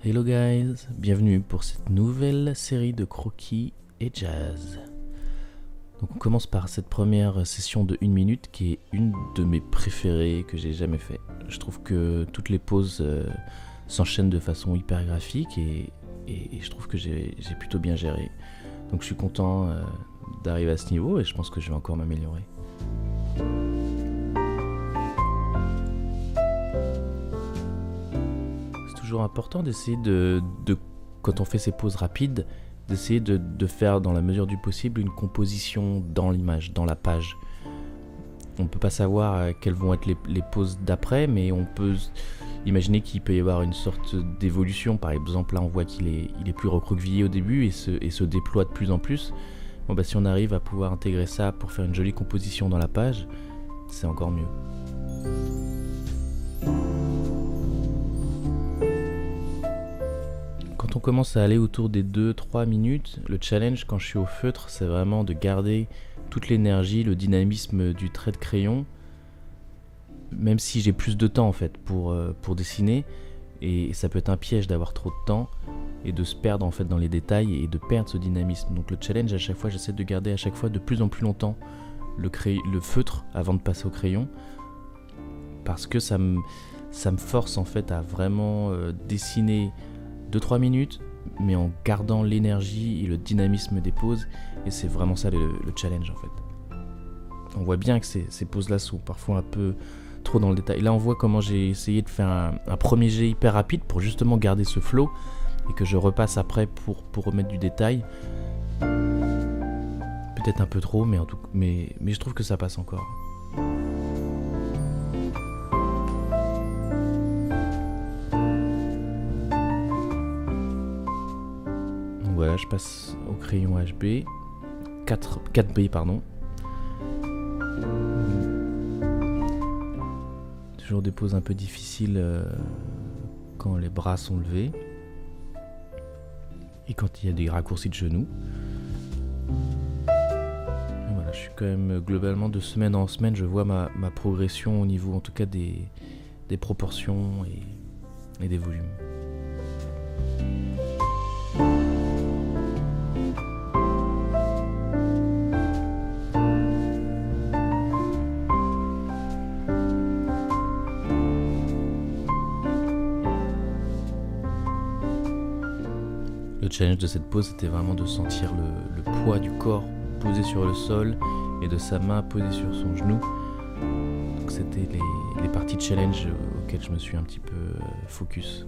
Hello guys, bienvenue pour cette nouvelle série de croquis et jazz. Donc on commence par cette première session de 1 minute qui est une de mes préférées que j'ai jamais fait. Je trouve que toutes les pauses s'enchaînent de façon hyper graphique et je trouve que j'ai plutôt bien géré. Donc je suis content d'arriver à ce niveau et je pense que je vais encore m'améliorer. Toujours important d'essayer de quand on fait ces pauses rapides, d'essayer de faire dans la mesure du possible une composition dans l'image, dans la page. On ne peut pas savoir quelles vont être les pauses d'après, mais on peut imaginer qu'il peut y avoir une sorte d'évolution. Par exemple, là on voit qu'il est plus recroquevillé au début et se déploie de plus en plus. Bon, bah, si on arrive à pouvoir intégrer ça pour faire une jolie composition dans la page, c'est encore mieux. Quand on commence à aller autour des 2-3 minutes, le challenge quand je suis au feutre, c'est vraiment de garder toute l'énergie, le dynamisme du trait de crayon, même si j'ai plus de temps en fait pour dessiner, et ça peut être un piège d'avoir trop de temps et de se perdre en fait dans les détails et de perdre ce dynamisme. Donc le challenge à chaque fois, j'essaie de garder à chaque fois de plus en plus longtemps le feutre avant de passer au crayon, parce que ça me force en fait à vraiment dessiner 2-3 minutes, mais en gardant l'énergie et le dynamisme des pauses, et c'est vraiment ça le challenge en fait. On voit bien que ces pauses-là sont parfois un peu trop dans le détail. Là on voit comment j'ai essayé de faire un premier jet hyper rapide pour justement garder ce flow, et que je repasse après pour remettre du détail. Peut-être un peu trop, mais je trouve que ça passe encore. Voilà, je passe au crayon HB, 4B pardon. Toujours des poses un peu difficiles quand les bras sont levés et quand il y a des raccourcis de genoux. Et voilà, je suis quand même globalement de semaine en semaine, je vois ma progression au niveau en tout cas des proportions et des volumes. Le challenge de cette pose, c'était vraiment de sentir le poids du corps posé sur le sol et de sa main posée sur son genou. Donc c'était les parties de challenge auxquelles je me suis un petit peu focus.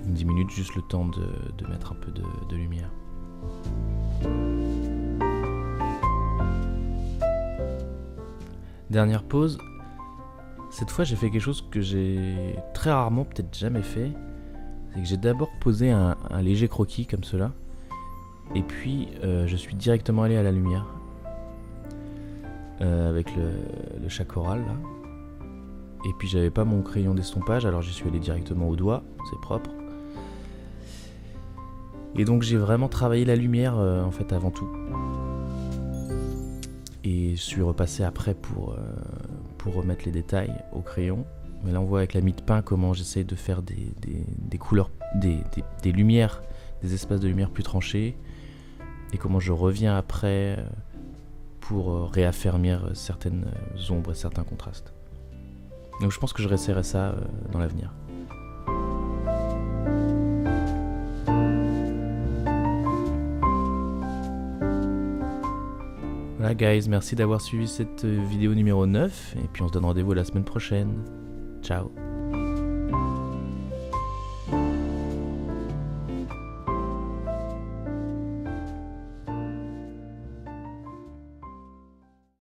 10 minutes, juste le temps de mettre un peu de lumière. Dernière pause. Cette fois, j'ai fait quelque chose que j'ai très rarement, peut-être jamais fait. C'est que j'ai d'abord posé un léger croquis comme cela, et puis je suis directement allé à la lumière avec le chat choral là. Et puis j'avais pas mon crayon d'estompage, alors j'y suis allé directement au doigt, c'est propre. Et donc j'ai vraiment travaillé la lumière en fait avant tout. Et je suis repassé après pour remettre les détails au crayon. Mais là on voit avec la mie de pain comment j'essaie de faire des couleurs, des lumières, des espaces de lumière plus tranchés, et comment je reviens après pour réaffermir certaines ombres et certains contrastes. Donc je pense que je réessayerai ça dans l'avenir. Voilà guys, merci d'avoir suivi cette vidéo numéro 9, et puis on se donne rendez-vous la semaine prochaine. Ciao.